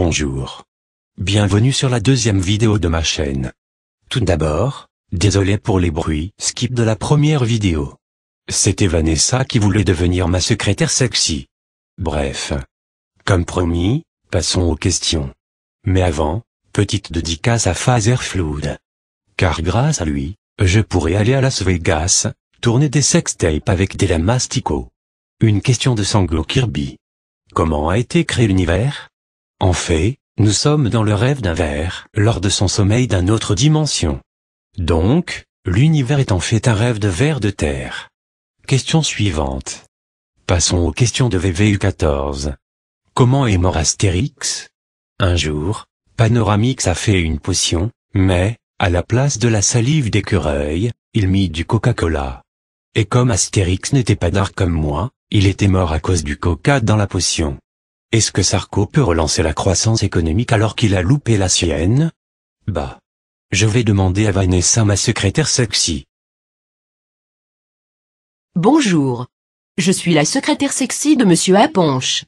Bonjour. Bienvenue sur la deuxième vidéo de ma chaîne. Tout d'abord, désolé pour les bruits skip de la première vidéo. C'était Vanessa qui voulait devenir ma secrétaire sexy. Bref. Comme promis, passons aux questions. Mais avant, petite dédicace à Fatherflood. Car grâce à lui, je pourrais aller à Las Vegas, tourner des sextapes avec Della Mastico. Une question de Sanglo Kirby. Comment a été créé l'univers? En fait, nous sommes dans le rêve d'un ver, lors de son sommeil d'une autre dimension. Donc, l'univers est en fait un rêve de ver de terre. Question suivante. Passons aux questions de VVU14. Comment est mort Astérix? Un jour, Panoramix a fait une potion, mais, à la place de la salive d'écureuil, il mit du Coca-Cola. Et comme Astérix n'était pas dark comme moi, il était mort à cause du coca dans la potion. Est-ce que Sarko peut relancer la croissance économique alors qu'il a loupé la sienne? Bah. Je vais demander à Vanessa, ma secrétaire sexy. Bonjour. Je suis la secrétaire sexy de Monsieur Aponche.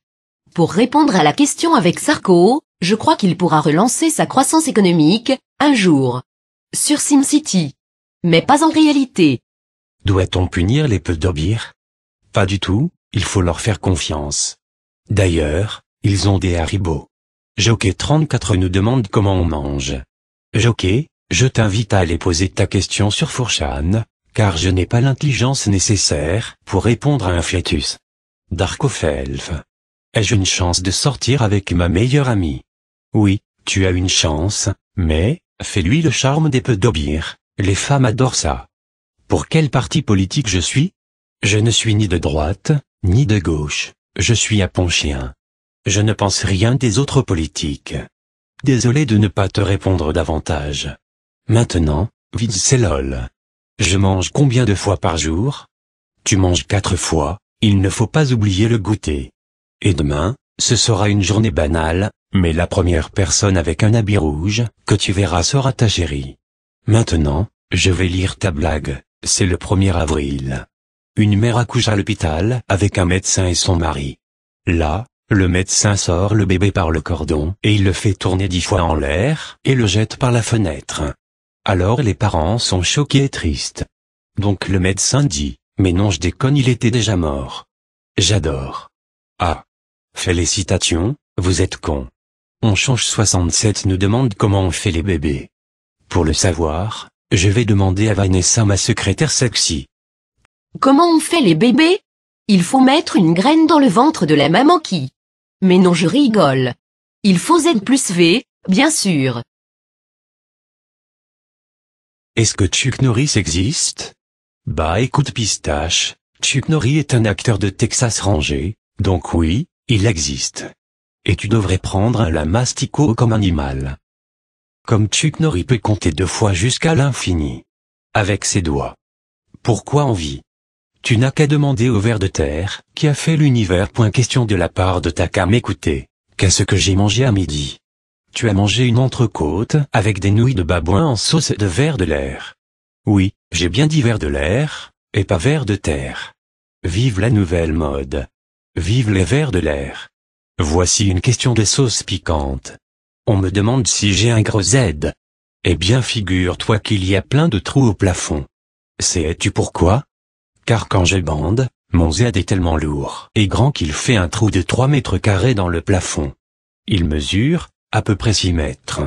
Pour répondre à la question avec Sarko, je crois qu'il pourra relancer sa croissance économique, un jour. Sur SimCity. Mais pas en réalité. Doit-on punir les pedobires? Pas du tout, il faut leur faire confiance. D'ailleurs, ils ont des haribots. Jockey34 nous demande comment on mange. Jockey, je t'invite à aller poser ta question sur 4chan, car je n'ai pas l'intelligence nécessaire pour répondre à un fœtus. Darkofelf. Ai-je une chance de sortir avec ma meilleure amie? Oui, tu as une chance, mais, fais-lui le charme des pedobires, les femmes adorent ça. Pour quel parti politique je suis? Je ne suis ni de droite, ni de gauche, je suis aponchien. Je ne pense rien des autres politiques. Désolé de ne pas te répondre davantage. Maintenant, vite c'est lol. Je mange combien de fois par jour? Tu manges 4 fois, il ne faut pas oublier le goûter. Et demain, ce sera une journée banale, mais la première personne avec un habit rouge, que tu verras sera ta chérie. Maintenant, je vais lire ta blague, c'est le 1er avril. Une mère accouche à l'hôpital avec un médecin et son mari. Là, le médecin sort le bébé par le cordon et il le fait tourner 10 fois en l'air et le jette par la fenêtre. Alors les parents sont choqués et tristes. Donc le médecin dit, mais non je déconne, il était déjà mort. J'adore. Ah. Félicitations, vous êtes con. On change 67 nous demande comment on fait les bébés. Pour le savoir, je vais demander à Vanessa, ma secrétaire sexy. Comment on fait les bébés? Il faut mettre une graine dans le ventre de la maman qui... Mais non, je rigole. Il faut Z plus V, bien sûr. Est-ce que Chuck Norris existe? Bah écoute Pistache, Chuck Norris est un acteur de Texas Ranger, donc oui, il existe. Et tu devrais prendre la mastico comme animal. Comme Chuck Norris peut compter 2 fois jusqu'à l'infini. Avec ses doigts. Pourquoi on vit? Tu n'as qu'à demander au ver de terre, qui a fait l'univers. Question de la part de ta cam. Écoutez, qu'est-ce que j'ai mangé à midi? Tu as mangé une entrecôte avec des nouilles de babouin en sauce de ver de l'air. Oui, j'ai bien dit ver de l'air, et pas ver de terre. Vive la nouvelle mode. Vive les vers de l'air. Voici une question de sauce piquante. On me demande si j'ai un gros Z. Eh bien figure-toi qu'il y a plein de trous au plafond. Sais-tu pourquoi? Car quand je bande, mon Z est tellement lourd et grand qu'il fait un trou de 3 mètres carrés dans le plafond. Il mesure, à peu près 6 mètres.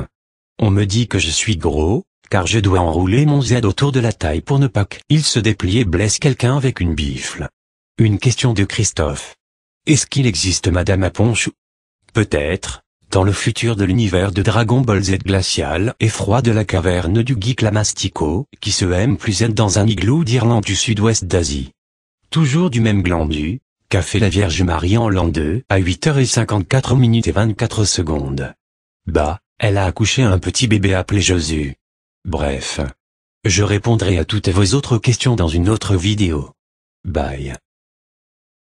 On me dit que je suis gros, car je dois enrouler mon Z autour de la taille pour ne pas qu'il se déplie et blesse quelqu'un avec une bifle. Une question de Christophe. Est-ce qu'il existe Madame Aponche? Peut-être, dans le futur de l'univers de Dragon Ball Z glacial et froid de la caverne du geek Lamastico, qui se aime plus être dans un igloo d'Irlande du sud-ouest d'Asie. Toujours du même glandu, qu'a fait la Vierge Marie en l'an 2 à 8h54 et 24 secondes. Bah, elle a accouché un petit bébé appelé Josu. Bref. Je répondrai à toutes vos autres questions dans une autre vidéo. Bye.